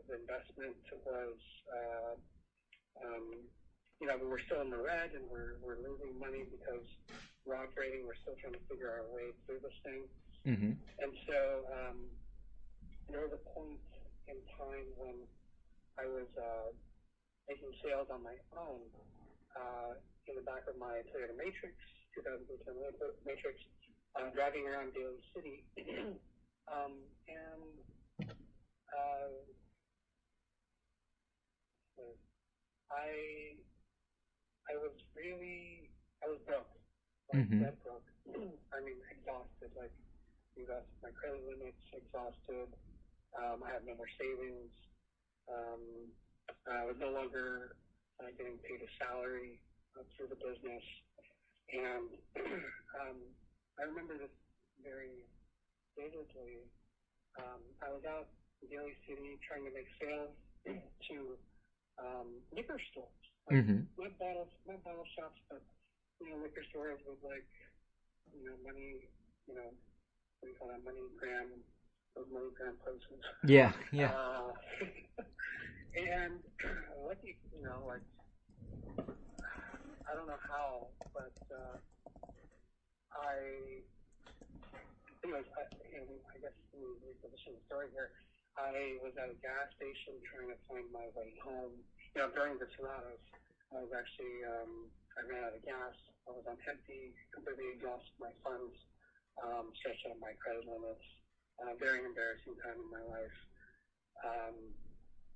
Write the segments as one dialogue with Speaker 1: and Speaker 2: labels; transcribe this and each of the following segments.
Speaker 1: the investment was, we were still in the red and we're losing money because we're operating. We're still trying to figure our way through this thing.
Speaker 2: Mm-hmm.
Speaker 1: And so there was a point in time when I was making sales on my own in the back of my Toyota Matrix, 2010 Matrix, driving around Daly City. I was broke, dead broke. I mean, exhausted, my credit limits, exhausted. I had no more savings. I was no longer getting paid a salary through the business. And I remember this very vividly. I was out in Daly City trying to make sales to liquor stores, not bottle shops, but liquor stores with money, what do you call that, those MoneyGram places.
Speaker 2: Yeah.
Speaker 1: And I don't know how, but I guess we reposition the story here. I was at a gas station trying to find my way home. During the Sonatas, I was actually, I ran out of gas. I was on empty, completely exhausted my funds, stretched out my credit limits. Very embarrassing time in my life.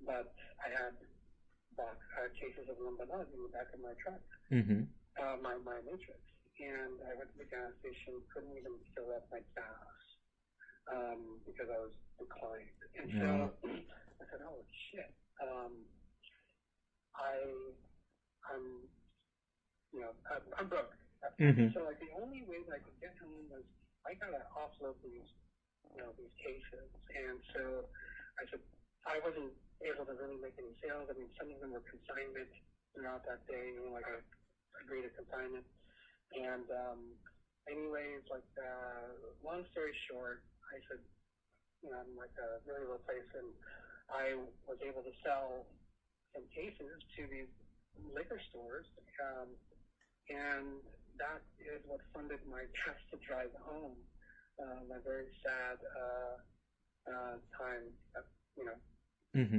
Speaker 1: But I had cases of lumbinose in the back of my truck, my Matrix. And I went to the gas station, couldn't even fill up my gas because I was declined. And so I said, "Oh shit! I'm broke." So the only way that I could get home was I gotta offload these cases. And so I said I wasn't able to really make any sales. I mean, some of them were consignment throughout that day. I agreed to consignment. And anyways, long story short, I said, I'm a really low place, and I was able to sell some cases to these liquor stores, and that is what funded my gas to drive home. My very sad time,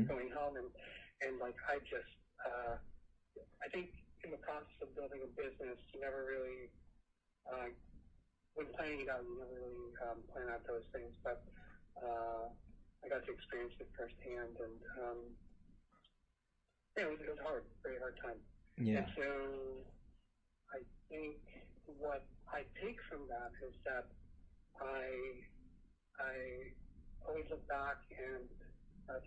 Speaker 1: going home, and I think in the process of building a business, you never really, when planning it out, you never really plan out those things. But I got to experience it firsthand, and it was hard, very hard time.
Speaker 2: Yeah.
Speaker 1: And so I think what I take from that is that I always look back and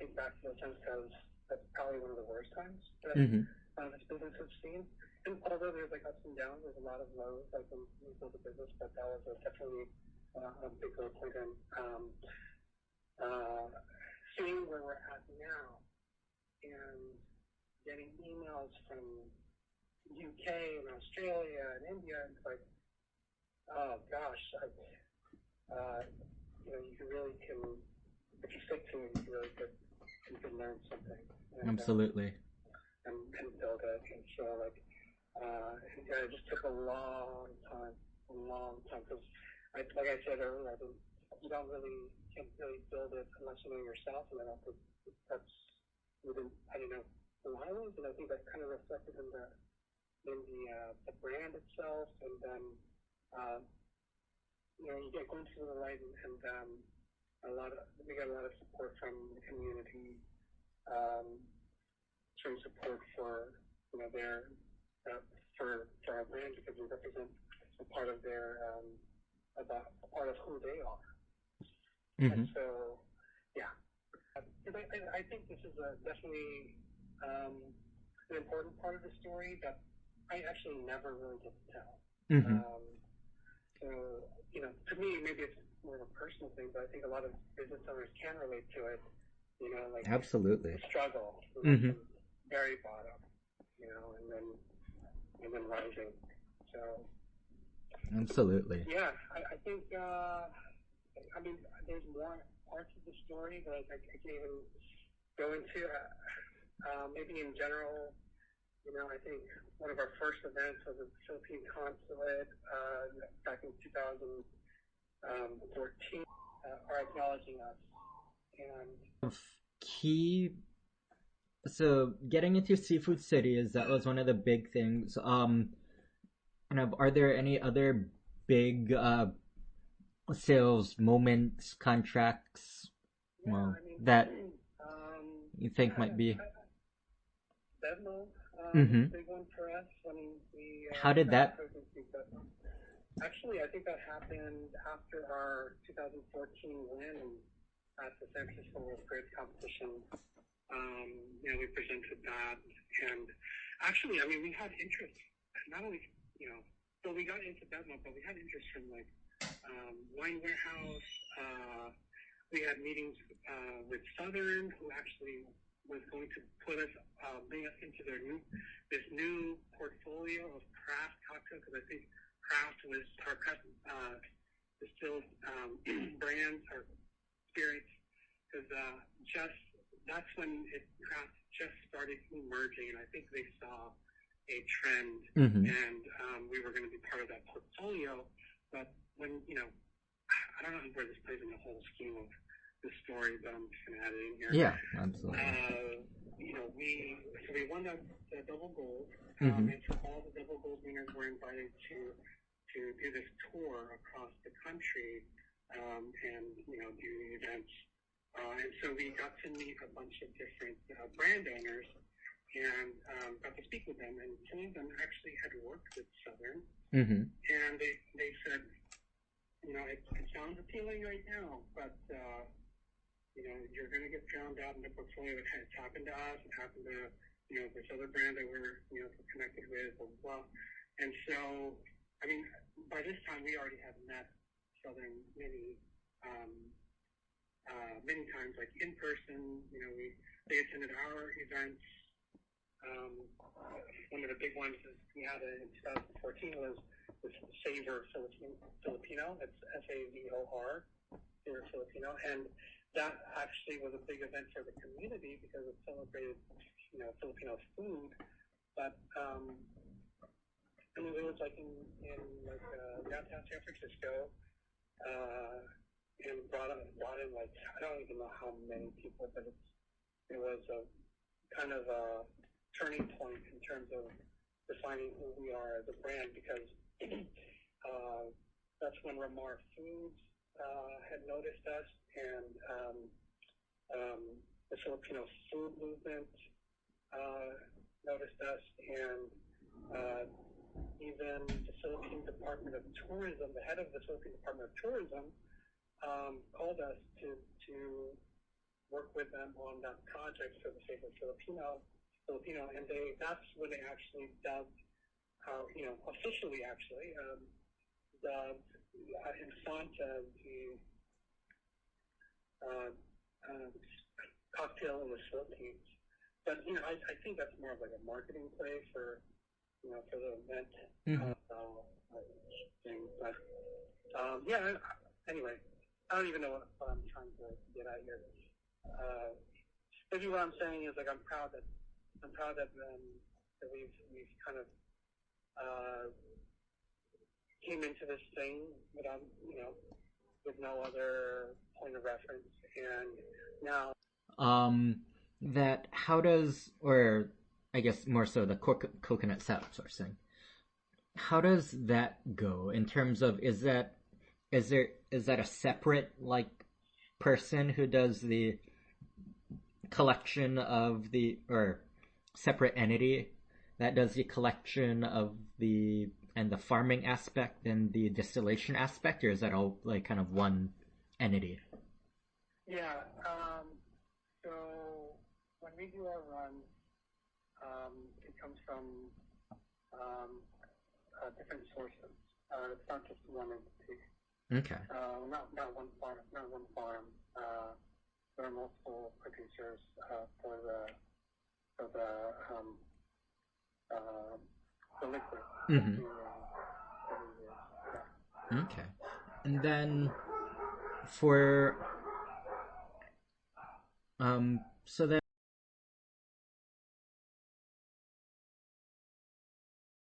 Speaker 1: think back to those times because that's probably one of the worst times that this business has seen. And although there's ups and downs, there's a lot of lows when we build a business, but that was definitely a big low point. And seeing where we're at now and getting emails from UK and Australia and India, and it's oh gosh, you really can, if you stick to it, you can learn something. And,
Speaker 2: absolutely.
Speaker 1: And build it. And so it just took a long time, because like I said earlier, you can't really build it unless you know yourself, and I don't think I didn't know who I was, and I think that kind of reflected in the brand itself, and then you get going through the light, and we got a lot of support from the community, showing support for for our brand, because we represent a part of their a part of who they are. And so I think this is definitely an important part of the story that I actually never really get to tell. So to me, maybe it's more of a personal thing, but I think a lot of business owners can relate to it.
Speaker 2: Absolutely.
Speaker 1: The struggle, very bottom, and then rising. So
Speaker 2: absolutely.
Speaker 1: Yeah, I think there's more parts of the story that I can't even go into maybe in general. I think one of our first events was at the Philippine Consulate back in 2014, are acknowledging us. And
Speaker 2: so getting into Seafood City that was one of the big things. Are there any other big sales moments, contracts, that you think might be?
Speaker 1: BevMo, big one for us.
Speaker 2: How did that?
Speaker 1: Actually, I think that happened after our 2014 win at the San Francisco World Grades Competition. We presented that, and actually, we had interest, not only, so we got into BevMo, but we had interest from Wine Warehouse. We had meetings with Southern, who actually was going to bring us into this new portfolio of craft cocktails, because I think craft was our craft distilled brands or spirits, because that's when craft just started emerging, and I think they saw a trend, and we were going to be part of that portfolio. But when I don't know where this plays in the whole scheme of the story, but I'm just going to add it in here.
Speaker 2: Yeah, absolutely.
Speaker 1: We won the double gold, and so all the double gold winners were invited to do this tour across the country, and do events. And so we got to meet a bunch of different brand owners and got to speak with them. And some of them actually had worked with Southern, and they said, it sounds appealing right now, but you're going to get drowned out in the portfolio. It's happened to us. It happened to this other brand that we're connected with, blah blah. And so, by this time we already had met Southern many times, like in person. They attended our events. One of the big ones we had in 2014 was the Savor Filipino. It's SAVOR, Savor Filipino, and that actually was a big event for the community because it celebrated, Filipino food. But it was like in downtown San Francisco. And brought in I don't even know how many people, but it was a kind of a turning point in terms of defining who we are as a brand, because that's when Ramar Foods had noticed us, and the Filipino food movement noticed us, and even the Philippine Department of Tourism, the head of the Philippine Department of Tourism, called us to work with them on that project for the Savor Filipino, and that's when they actually dubbed, officially dubbed Infanta the cocktail in the Philippines. But I think that's more of like a marketing play for the event thing. But anyway. I don't even know what I'm trying to get at here. Maybe what I'm saying is I'm proud that we've kind of came into this thing without with no other point of reference, and now
Speaker 2: that how does, or I guess more so the coconut setup sort of thing. How does that go in terms of is that a separate person who does the collection of or separate entity that does the collection of the farming aspect and the distillation aspect, or is that all kind of one entity?
Speaker 1: Yeah. So when we do our run, it comes from different sources. It's not just one entity.
Speaker 2: Okay.
Speaker 1: Not one farm. There are multiple producers for the liquid.
Speaker 2: Okay. And then for so then